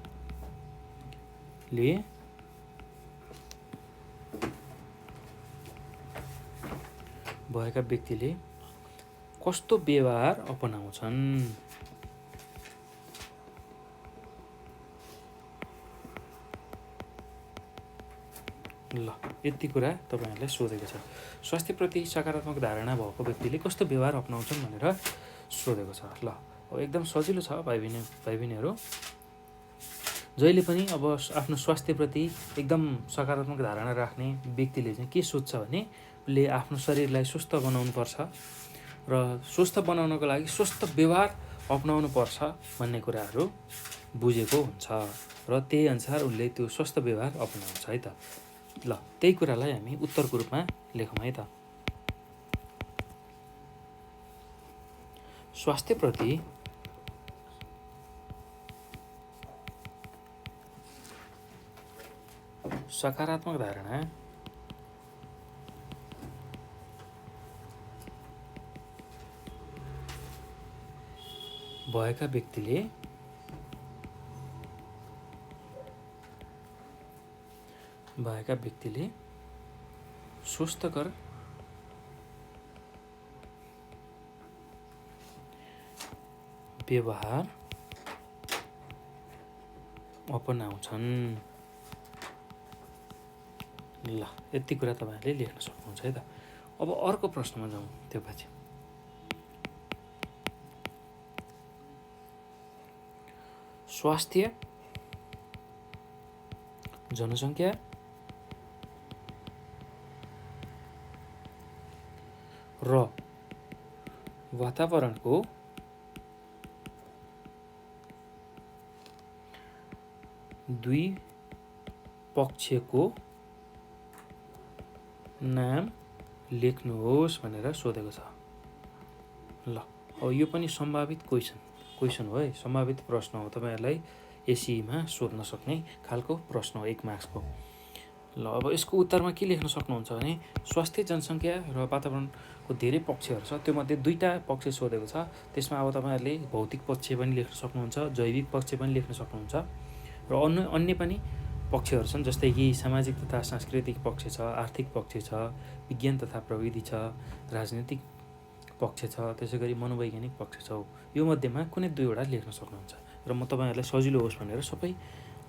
भएका व्यक्तिले कस्तो व्यवहार अपनाउँछन्? ल, यति कुरा तपाईँहरूलाई सोधेको छ। स्वास्थ्यप्रति सकारात्मक धारणा भएको व्यक्तिले कस्तो व्यवहार अपनाउँछन् भनेर सोधेको छ। ल, अब एकदम सजिलो छ भाइ बहिनीहरू। जहिले पनि अब आफ्नो स्वास्थ्यप्रति एकदम सकारात्मक धारणा राख्ने व्यक्तिले चाहिँ के सोध्छ भने उसले आफ्नो शरीरलाई स्वस्थ बनाउनुपर्छ र स्वस्थ बनाउनको लागि स्वस्थ व्यवहार अपनाउनु पर्छ भन्ने कुराहरू बुझेको हुन्छ र त्यही अनुसार उसले त्यो स्वस्थ व्यवहार अपनाउँछ है त। ल, त्यही कुरालाई हामी उत्तरको रूपमा लेखौँ है त। स्वास्थ्यप्रति सकारात्मक धारणा भएका व्यक्तिले स्वस्थकर व्यवहार अपनाउँछन्। ल, यति कुरा तपाईँहरूले लेख्न सक्नुहुन्छ है त। अब अर्को प्रश्नमा जाउँ। त्यो पछि स्वास्थ्य, जनसङ्ख्या र वातावरणको दुई पक्षको नाम लेख्नुहोस् भनेर सोधेको छ। ल, अब यो पनि सम्भावित क्वेसन हो है, सम्भावित प्रश्न हो। तपाईँहरूलाई एसीमा सोध्न सक्ने खालको प्रश्न हो, 1 मार्क्सको। ल, अब यसको उत्तरमा के लेख्न सक्नुहुन्छ भने स्वास्थ्य, जनसङ्ख्या र वातावरणको धेरै पक्षहरू छ, त्योमध्ये 2टा पक्ष सोधेको छ। त्यसमा अब तपाईँहरूले भौतिक पक्ष पनि लेख्न सक्नुहुन्छ, जैविक पक्ष पनि लेख्न सक्नुहुन्छ र अन्य पनि पक्षहरू छन्, जस्तै कि सामाजिक तथा सांस्कृतिक पक्ष छ, आर्थिक पक्ष छ, विज्ञान तथा प्रविधि छ, राजनीतिक पक्ष छ, त्यसै गरी मनोवैज्ञानिक पक्ष छ। यो मध्येमा कुनै 2वटा लेख्न सक्नुहुन्छ र म तपाईँहरूलाई सजिलो होस् भनेर सबै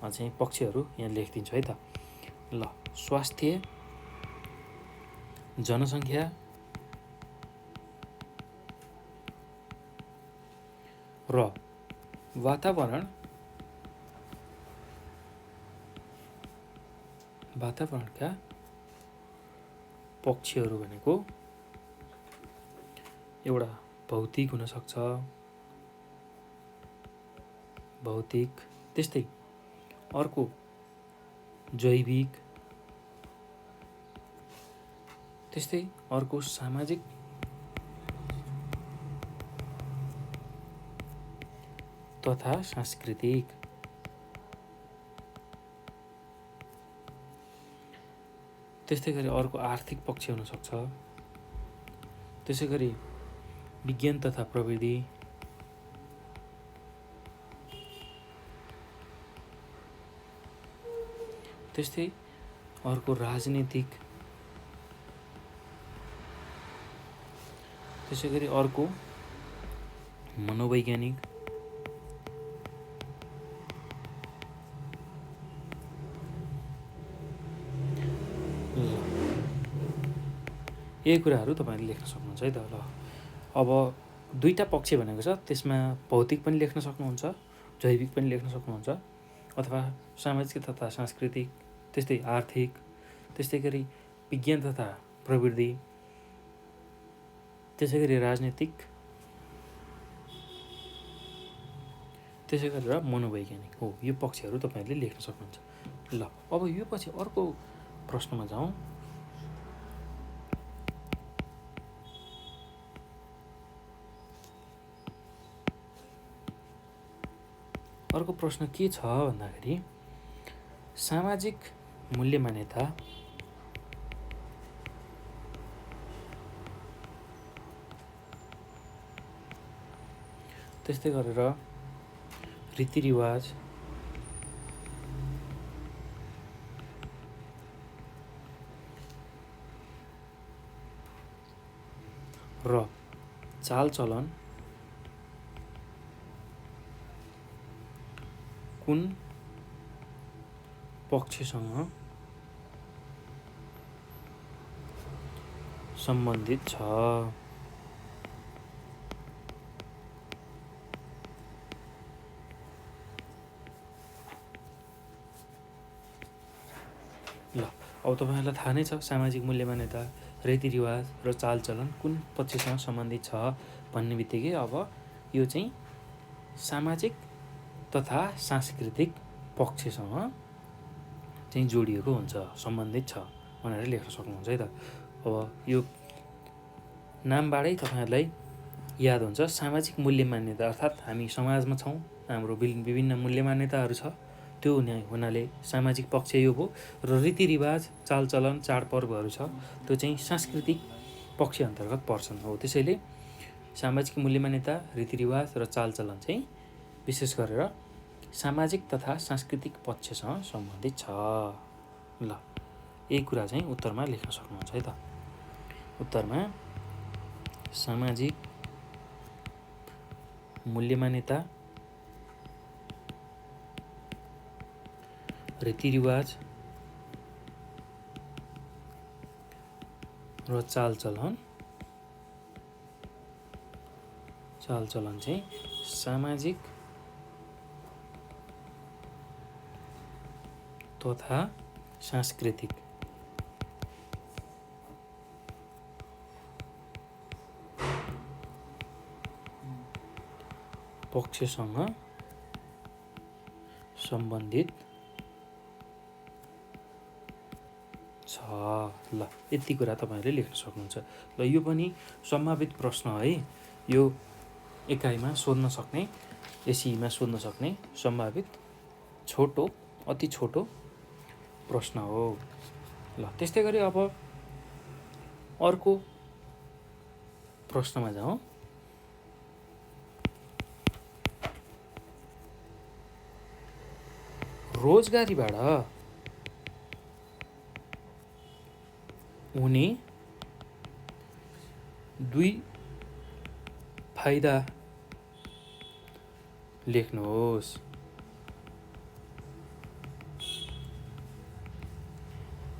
चाहिँ पक्षहरू यहाँ लेखिदिन्छु है त। ल, स्वास्थ्य, जनसङ्ख्या र वातावरणका पक्षहरू भनेको एउटा भौतिक हुनसक्छ, त्यस्तै अर्को जैविक, त्यस्तै अर्को सामाजिक तथा सांस्कृतिक, त्यस्तै गरी अर्को आर्थिक पक्ष हुनसक्छ, त्यसै गरी विज्ञान तथा प्रविधि, त्यस्तै अर्को राजनीतिक, त्यसै गरी अर्को मनोवैज्ञानिक, यही कुराहरू तपाईँले लेख्न सक्नुहुन्छ है त। ल, अब 2टा पक्ष भनेको छ, त्यसमा भौतिक पनि लेख्न सक्नुहुन्छ, जैविक पनि लेख्न सक्नुहुन्छ, अथवा सामाजिक तथा सांस्कृतिक, त्यस्तै आर्थिक, त्यस्तै गरी विज्ञान तथा प्रविधि, त्यसै गरी राजनीतिक, त्यसै गरेर मनोवैज्ञानिक हो। यो पक्षहरू तपाईँहरूले लेख्न सक्नुहुन्छ। ल, अब यो पछि अर्को प्रश्नमा जाउँ। अर्को प्रश्न के छ भन्दाखेरि सामाजिक मूल्य मान्यता त्यस्तै गरेर रीतिरिवाज र चालचलन कुन पक्षसँग सम्बन्धित छ। ल अब तपाईहरुलाई थाहा नै छ सामाजिक मूल्य मान्यता, रीतिरिवाज र चालचलन कुन पक्षसँग सम्बन्धित छ भन्ने बित्तिकै अब यो चाहिँ सामाजिक तथा सांस्कृतिक पक्षसँग चाहिँ जोडिएको हुन्छ, सम्बन्धित छ भनेर लेख्न सक्नुहुन्छ है त। अब यो नामबाटै तपाईहरुलाई याद हुन्छ सामाजिक मूल्य मान्यता अर्थात् हामी समाजमा छौँ, हाम्रो विभिन्न मूल्य मान्यताहरू छ, त्यो हुनाले सामाजिक पक्ष यो हो। र रीतिरिवाज, चालचलन, चाडपर्वहरू छ, त्यो चाहिँ सांस्कृतिक पक्ष अन्तर्गत पर्छन् हो। त्यसैले सामाजिक मूल्य मान्यता, रीतिरिवाज र चालचलन चाहिँ विशेष गरेर सामाजिक तथा सांस्कृतिक पक्षसँग सम्बन्धित छ। ल यही कुरा चाहिँ उत्तरमा लेख्न सक्नुहुन्छ है त। उत्तरमा सामाजिक मूल्य मान्यता, रीतिरिवाज र चालचलन चाहिँ सामाजिक तथा सांस्कृतिक पक्षसँग सम्बन्धित छ। ल यति कुरा तपाईहरुले लेख्न सक्नुहुन्छ। ल यो पनि सम्भावित प्रश्न है, यो एकाइमा सोध्न सक्ने, एसईमा सोध्न सक्ने सम्भावित छोटो, अति छोटो प्रश्न हो। ल त्यस्तै गरी अब अर्को प्रश्नमा जाउँ। रोजगारीबाट हुने दुई फाइदा लेख्नुहोस्।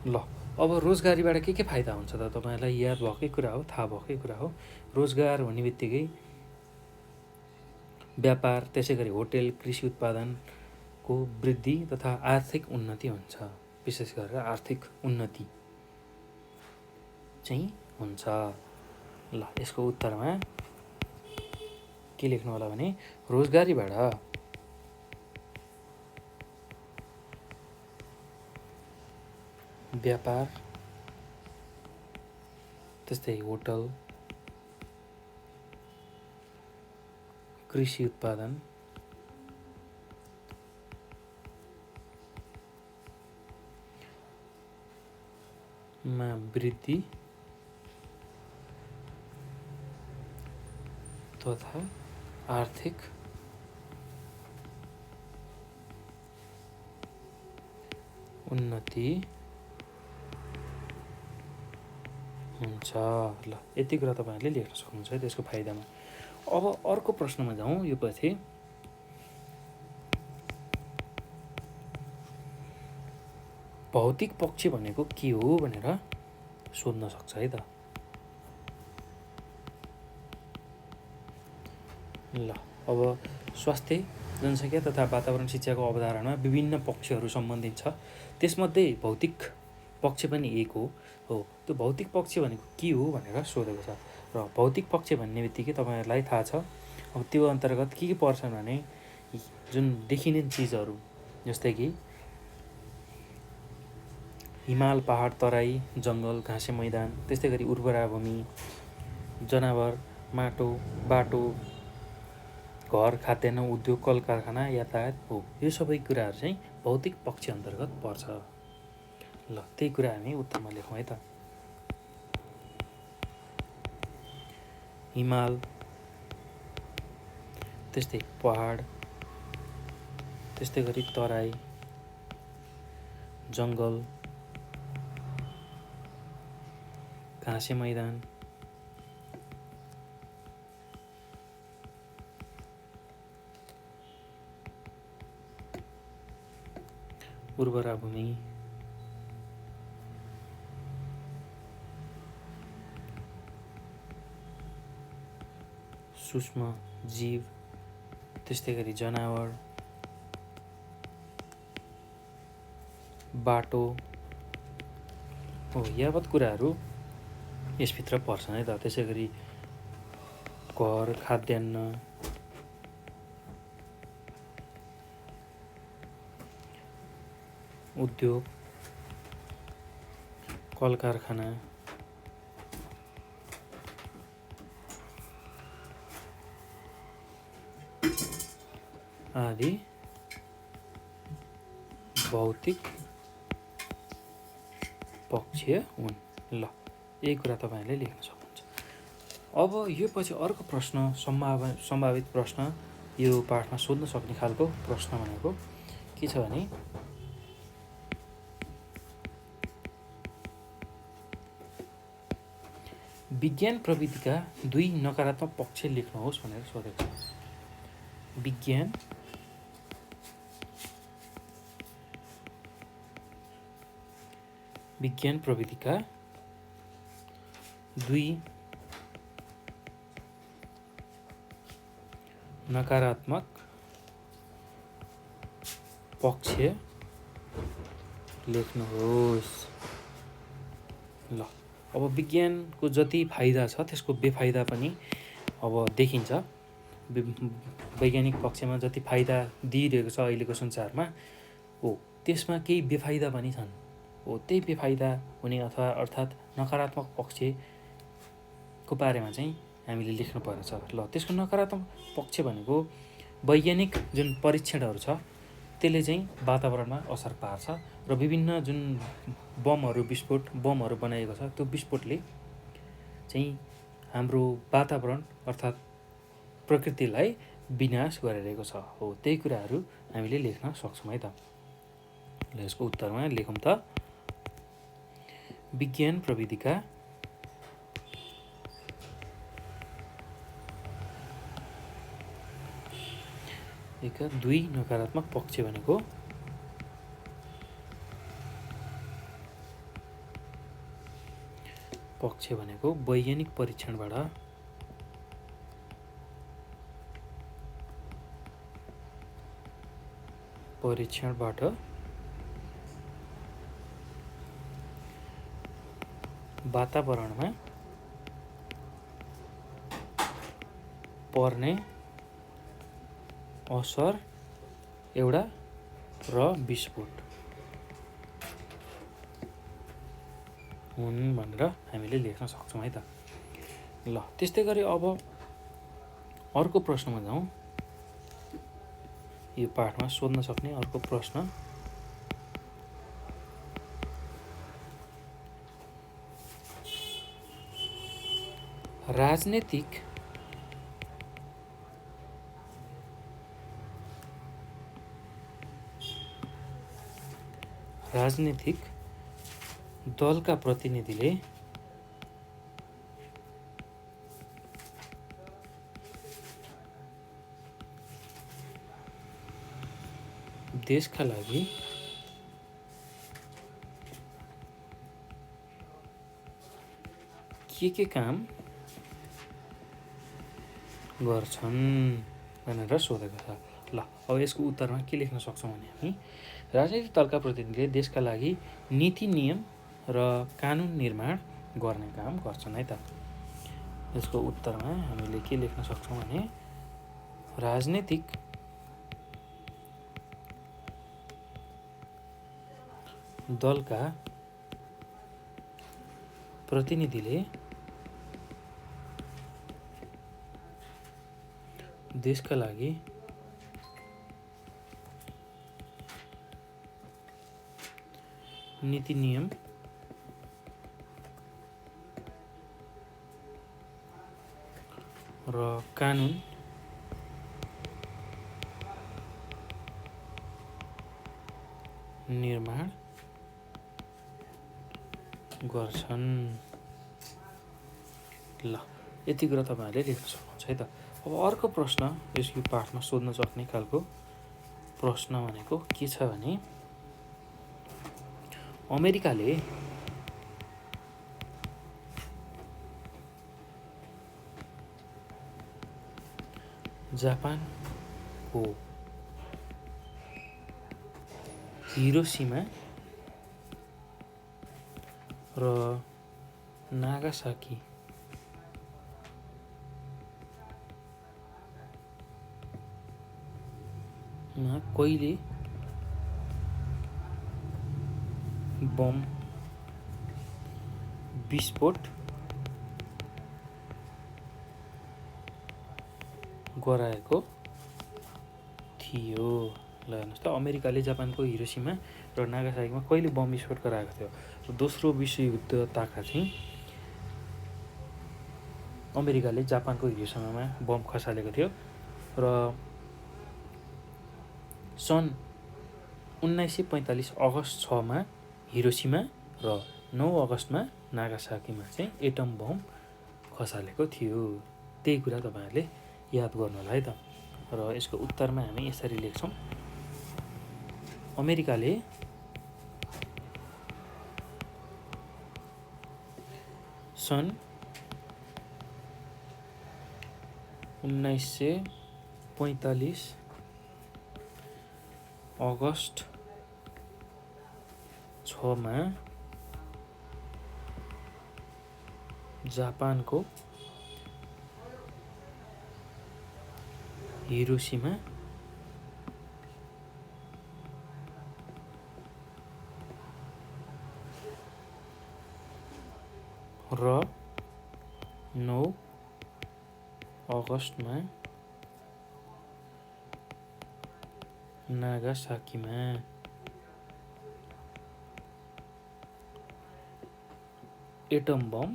ल अब रोजगारीबाट के फाइदा हुन्छ त तपाईहरुलाई याद भएकै कुरा हो, थाहा भएकै कुरा हो। रोजगार भन्ने बित्तिकै व्यापार, त्यसैगरी होटेल, कृषि उत्पादनको वृद्धि तथा आर्थिक उन्नति हुन्छ। विशेष गरेर आर्थिक उन्नति चाहिँ हुन्छ। ल यसको उत्तरमा के लेख्नु होला भने रोजगारीबाट व्यापार, त्यस्तै होटल, कृषि उत्पादनमा वृद्धि तथा आर्थिक उन्नति हुन्छ। ल यति कुरा तपाईहरुले लेख्न सक्नुहुन्छ है त्यसको फाइदामा। अब अर्को प्रश्नमा जाउँ। यो पछि भौतिक पक्ष भनेको के हो भनेर सोध्न सक्छ है त। ल अब स्वास्थ्य, जनसङ्ख्या तथा वातावरण शिक्षाको अवधारणामा विभिन्न पक्षहरू सम्बन्धित छ। त्यसमध्ये भौतिक पक्ष पनि एक हो। त्यो भौतिक पक्ष भनेको के हो भनेर सोधेको छ। र भौतिक पक्ष भन्ने बित्तिकै तपाईहरुलाई थाहा छ अब त्यो अन्तर्गत के पर्छन् भने जुन देखिने चिजहरू जस्तै कि हिमाल, पहाड, तराई, जङ्गल, घाँसे मैदान, त्यस्तै गरी उर्वरा भूमि, जनावर, माटो, बाटो, घर, खाद्यान्न, उद्योग, कल कारखाना, यातायात हो। यो सबै कुराहरू चाहिँ भौतिक पक्ष अन्तर्गत पर्छ। ल त्यही कुरा हामी उत्तरमा लेखौँ है त। हिमाल, त्यस्तै पहाड, त्यस्तै गरी तराई, जङ्गल, घाँसे मैदान, उर्वरा भूमि, सूक्ष्म जीव, त्यस्तै गरी जनावर, बाटो हो, यावत कुराहरू यसभित्र पर्छन् है त। त्यसै गरी घर, खाद्यान्न, उद्योग, कल कारखाना, आदि भौतिक पक्ष हुन्। ल, यही कुरा तपाईँले लेख्न सक्नुहुन्छ। अब यो पछि अर्को प्रश्न, सम्भावित प्रश्न, यो पाठमा सोध्न सक्ने खालको प्रश्न भनेको के छ भने विज्ञान प्रविधिका 2 नकारात्मक पक्ष लेख्नुहोस् भनेर सोधेको छ। विज्ञान प्रविधिका 2 नकारात्मक पक्ष लेख्नुहोस्। ल, अब विज्ञानको जति फाइदा छ त्यसको बेफाइदा पनि अब देखिन्छ। वैज्ञानिक पक्षमा जति फाइदा दिइरहेको छ अहिलेको संसारमा हो, त्यसमा केही बेफाइदा पनि छन्। हो, त्यही बेफाइदा हुने अर्थात् नकारात्मक पक्षको बारेमा चाहिँ हामीले लेख्नुपर्छ। ल, त्यसको नकारात्मक पक्ष भनेको वैज्ञानिक जुन परीक्षणहरू छ त्यसले चाहिँ वातावरणमा असर पार्छ र विभिन्न जुन बमहरू बनाइएको छ त्यो विस्फोटले चाहिँ हाम्रो वातावरण अर्थात् प्रकृतिलाई विनाश गरिरहेको छ। हो, त्यही कुराहरू हामीले लेख्न सक्छौँ है त। ल, यसको उत्तरमा लेखौँ त। विज्ञान प्रविधिका 2 नकारात्मक पक्ष भनेको वैज्ञानिक परीक्षणबाट वातावरणमा पर्ने असर एउटा र विस्फोट हुन् भनेर हामीले लेख्न सक्छौँ है त। ल, त्यस्तै गरी अब अर्को प्रश्नमा जाउँ। यो पाठमा सोध्न सक्ने अर्को प्रश्न, राजनीतिक दलका प्रतिनिधिले देशका लागि के काम गर्छन् भनेर सोधेको छ। ल, अब यसको उत्तरमा के लेख्न सक्छौँ भने हामी राजनीतिक दलका प्रतिनिधिले देशका लागि नीति, नियम र कानुन निर्माण गर्ने काम गर्छन् है त। यसको उत्तरमा हामीले के लेख्न सक्छौँ भने राजनीतिक दलका प्रतिनिधिले देशका लागि नीति, नियम र कानुन निर्माण गर्छन्। ल, यति कुरा तपाईँहरूले लेख्न सक्नुहुन्छ है त। अब अर्को प्रश्न, यो पाठमा सोध्न सक्ने खालको प्रश्न भनेको के छ भने अमेरिकाले जापानको हिरोसिमा र नागासाकीमा कहिले बम विस्फोट गराएको थियो। ल हेर्नुहोस् त, अमेरिकाले जापानको हिरोसिमा र नागासाकीमा कहिले बम विस्फोट गराएको थियो। र दोस्रो विश्वयुद्ध ताका चाहिँ अमेरिकाले जापानको हिरोसिमामा बम खसालेको थियो र सन् 1945 अगस्त 6 मा हिरोसिमा र 9 अगस्तमा नागासाकीमा चाहिँ एटम बम खसालेको थियो। त्यही कुरा तपाईँहरूले याद गर्नु होला है त। र यसको उत्तरमा हामी यसरी लेख्छौँ, अमेरिकाले सन् 1945 अगस्त 6 मा जापानको हिरोसिमा र 9 अगस्तमा नागासाकीमा एटम बम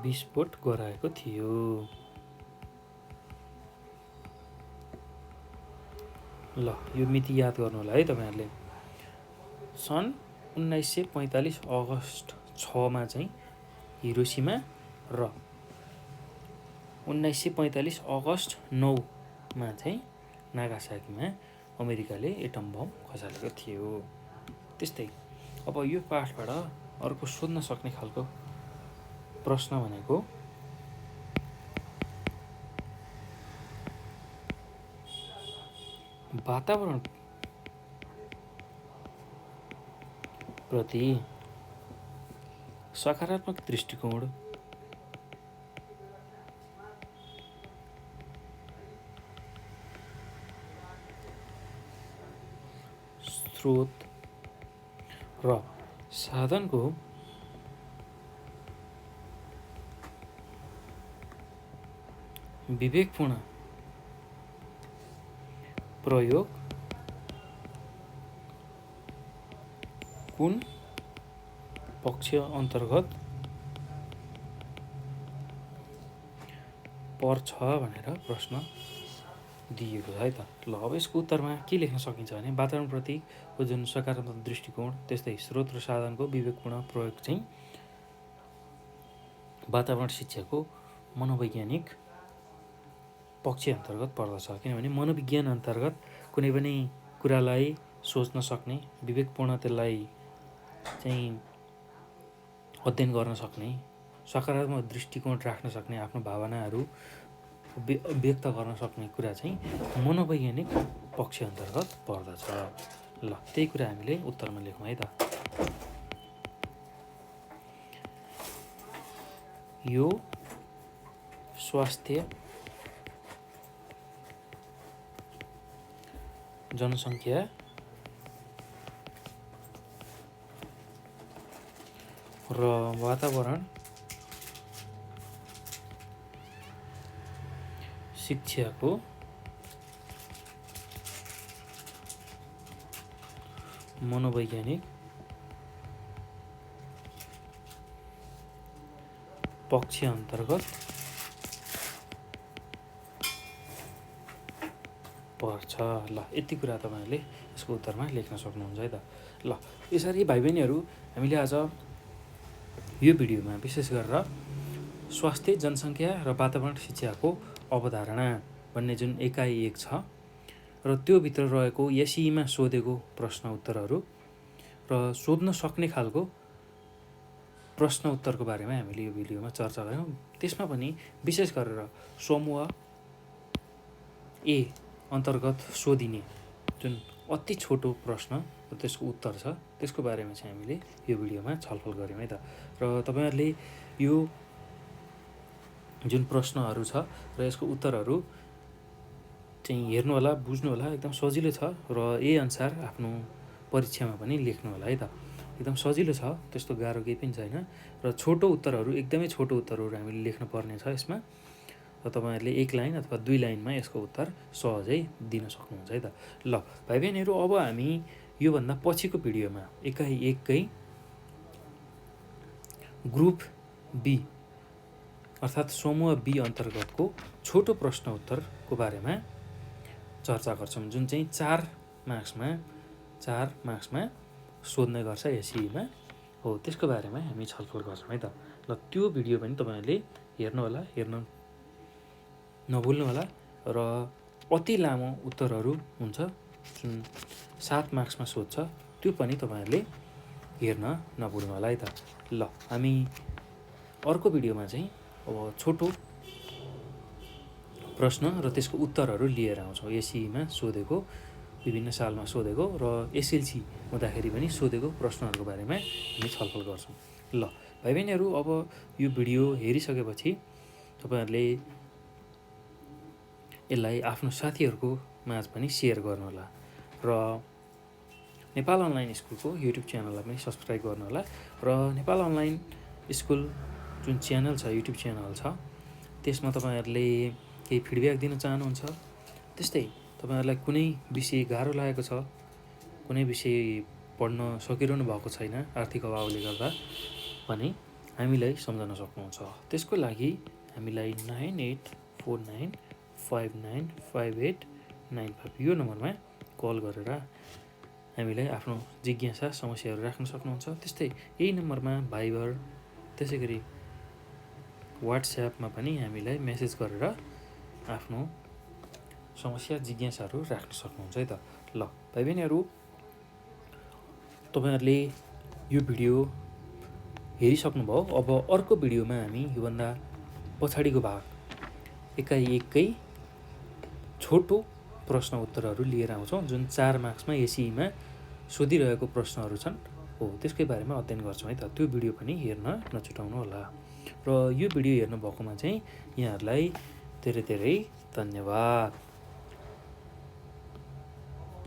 विस्फोट गराएको थियो। ल यो मिति याद गर्नु होला है तपाईँहरूले। सन् 1945 अगस्त 6 मा चाहिँ हिरोसिमा र 1945 अगस्त 9 मा चाहिँ नागासाकीमा अमेरिकाले एटम बम खसालेको थियो। त्यस्तै अब यो पाठबाट अर्को सोध्न सक्ने खालको प्रश्न भनेको वातावरण प्रति सकारात्मक दृष्टिकोण स्रोत र साधनको विवेकपूर्ण प्रयोग कुन पक्ष अन्तर्गत पर्छ भनेर प्रश्न दिएको छ है त। ल अब यसको उत्तरमा के लेख्न सकिन्छ भने वातावरणप्रतिको जुन सकारात्मक दृष्टिकोण, त्यस्तै स्रोत र साधनको विवेकपूर्ण प्रयोग चाहिँ वातावरण शिक्षाको मनोवैज्ञानिक पक्ष अन्तर्गत पर्दछ। किनभने मनोविज्ञान अन्तर्गत कुनै पनि कुरालाई सोच्न सक्ने, विवेकपूर्ण त्यसलाई चाहिँ अध्ययन गर्न सक्ने, सकारात्मक दृष्टिकोण राख्न सक्ने, आफ्नो भावनाहरू व्यक्त गर्न सक्ने कुरा चाहिँ मनोवैज्ञानिक पक्ष अन्तर्गत पर्दछ। ल त्यही कुरा हामीले उत्तरमा लेखौँ है त। यो स्वास्थ्य, जनसङ्ख्या र वातावरण शिक्षाको मनोवैज्ञानिक पक्ष अन्तर्गत पर्छ। ल यति कुरा तपाईँहरूले यसको उत्तरमा लेख्न सक्नुहुन्छ है त। ल यसरी भाइ बहिनीहरू, हामीले आज यो भिडियोमा विशेष गरेर स्वास्थ्य, जनसङ्ख्या र वातावरण शिक्षाको अवधारणा भन्ने जुन एकाइ 1 छ र त्यो भित्र रहेको एसईमा सोधेको प्रश्न उत्तरहरू र सोध्न सक्ने खालको प्रश्न उत्तरको बारेमा हामीले यो भिडियोमा चर्चा गऱ्यौँ। त्यसमा पनि विशेष गरेर समूह ए अन्तर्गत सोधिने जुन अति छोटो प्रश्न र त्यसको उत्तर छ त्यसको बारेमा चाहिँ हामीले यो भिडियोमा छलफल गऱ्यौँ है त। र तपाईहरुले यो जुन प्रश्नहरू छ र यसको उत्तरहरू चाहिँ हेर्नु होला, बुझ्नु होला, एकदम सजिलो छ र यही अनुसार आफ्नो परीक्षामा पनि लेख्नु होला है त। एकदम सजिलो छ, त्यस्तो गाह्रो केही पनि छैन र छोटो उत्तरहरू, एकदमै छोटो उत्तरहरू हामीले लेख्नु पर्ने छ यसमा र तपाईहरुले 1 लाइन अथवा 2 लाइनमा यसको उत्तर सहजै दिन सक्नुहुन्छ है त। ल भाइ बहिनीहरू, अब हामी योभन्दा पछिको भिडियोमा एकाइ 1 कै ग्रुप बी अर्थात् समूह बी अन्तर्गतको छोटो प्रश्न उत्तरको बारेमा चर्चा गर्छौँ, जुन चाहिँ 4 मार्क्समा सोध्ने गर्छ एसईमा हो। त्यसको बारेमा हामी छलफल गर्छौँ है त। ल त्यो भिडियो पनि तपाईहरुले हेर्नु होला, हेर्न नभुल्नु होला र अति लामो उत्तरहरू हुन्छ जुन 7 मार्क्समा सोध्छ, त्यो पनि तपाईहरुले हेर्न नभुल्नु होला है त। ल हामी अर्को भिडियोमा चाहिँ अब छोटो प्रश्न र त्यसको उत्तरहरू लिएर आउँछौँ। एसईमा सोधेको, विभिन्न सालमा सोधेको र एसएलसी हुँदाखेरि पनि सोधेको प्रश्नहरूको बारेमा हामी छलफल गर्छौँ। ल भाइ बहिनीहरू, अब यो भिडियो हेरिसकेपछि तपाईहरुले यसलाई आफ्नो साथीहरूको माझ पनि सेयर गर्नुहोला र नेपाल अनलाइन स्कुलको युट्युब च्यानललाई पनि सब्स्क्राइब गर्नुहोला र नेपाल अनलाइन स्कुल जुन च्यानल छ, युट्युब च्यानल छ, त्यसमा तपाईहरुले केही फिडब्याक दिन चाहनुहुन्छ, त्यस्तै तपाईहरुलाई कुनै विषय गाह्रो लागेको छ, कुनै विषय पढ्न सकिरहनु भएको छैन आर्थिक अभावले गर्दा भने हामीलाई सम्झन सक्नुहुन्छ। त्यसको लागि हामीलाई 9849595895 यो नम्बरमा कल गरेर हामीलाई आफ्नो जिज्ञासा, समस्याहरू राख्न सक्नुहुन्छ। त्यस्तै यही नम्बरमा भाइबर, त्यसै गरी व्हाट्सएपमा पनि हामीलाई मेसेज गरेर आफ्नो समस्या, जिज्ञासाहरू राख्न सक्नुहुन्छ है त। ल भाइ बहिनीहरू, तपाईहरुले यो भिडियो हेरिसक्नुभयो। अब अर्को भिडियोमा हामी योभन्दा पछाडिको भाग एकाइ 1 कै छोटो प्रश्न उत्तरहरू लिएर आउँछौँ, जुन 4 मार्क्समा एसईमा सोधिरहेको प्रश्नहरू छन् हो, त्यसकै बारेमा अध्ययन गर्छौँ है त। त्यो भिडियो पनि हेर्न नछुटाउनु होला र यो भिडियो हेर्नु भएकोमा चाहिँ यहाँहरूलाई धेरै धेरै धन्यवाद।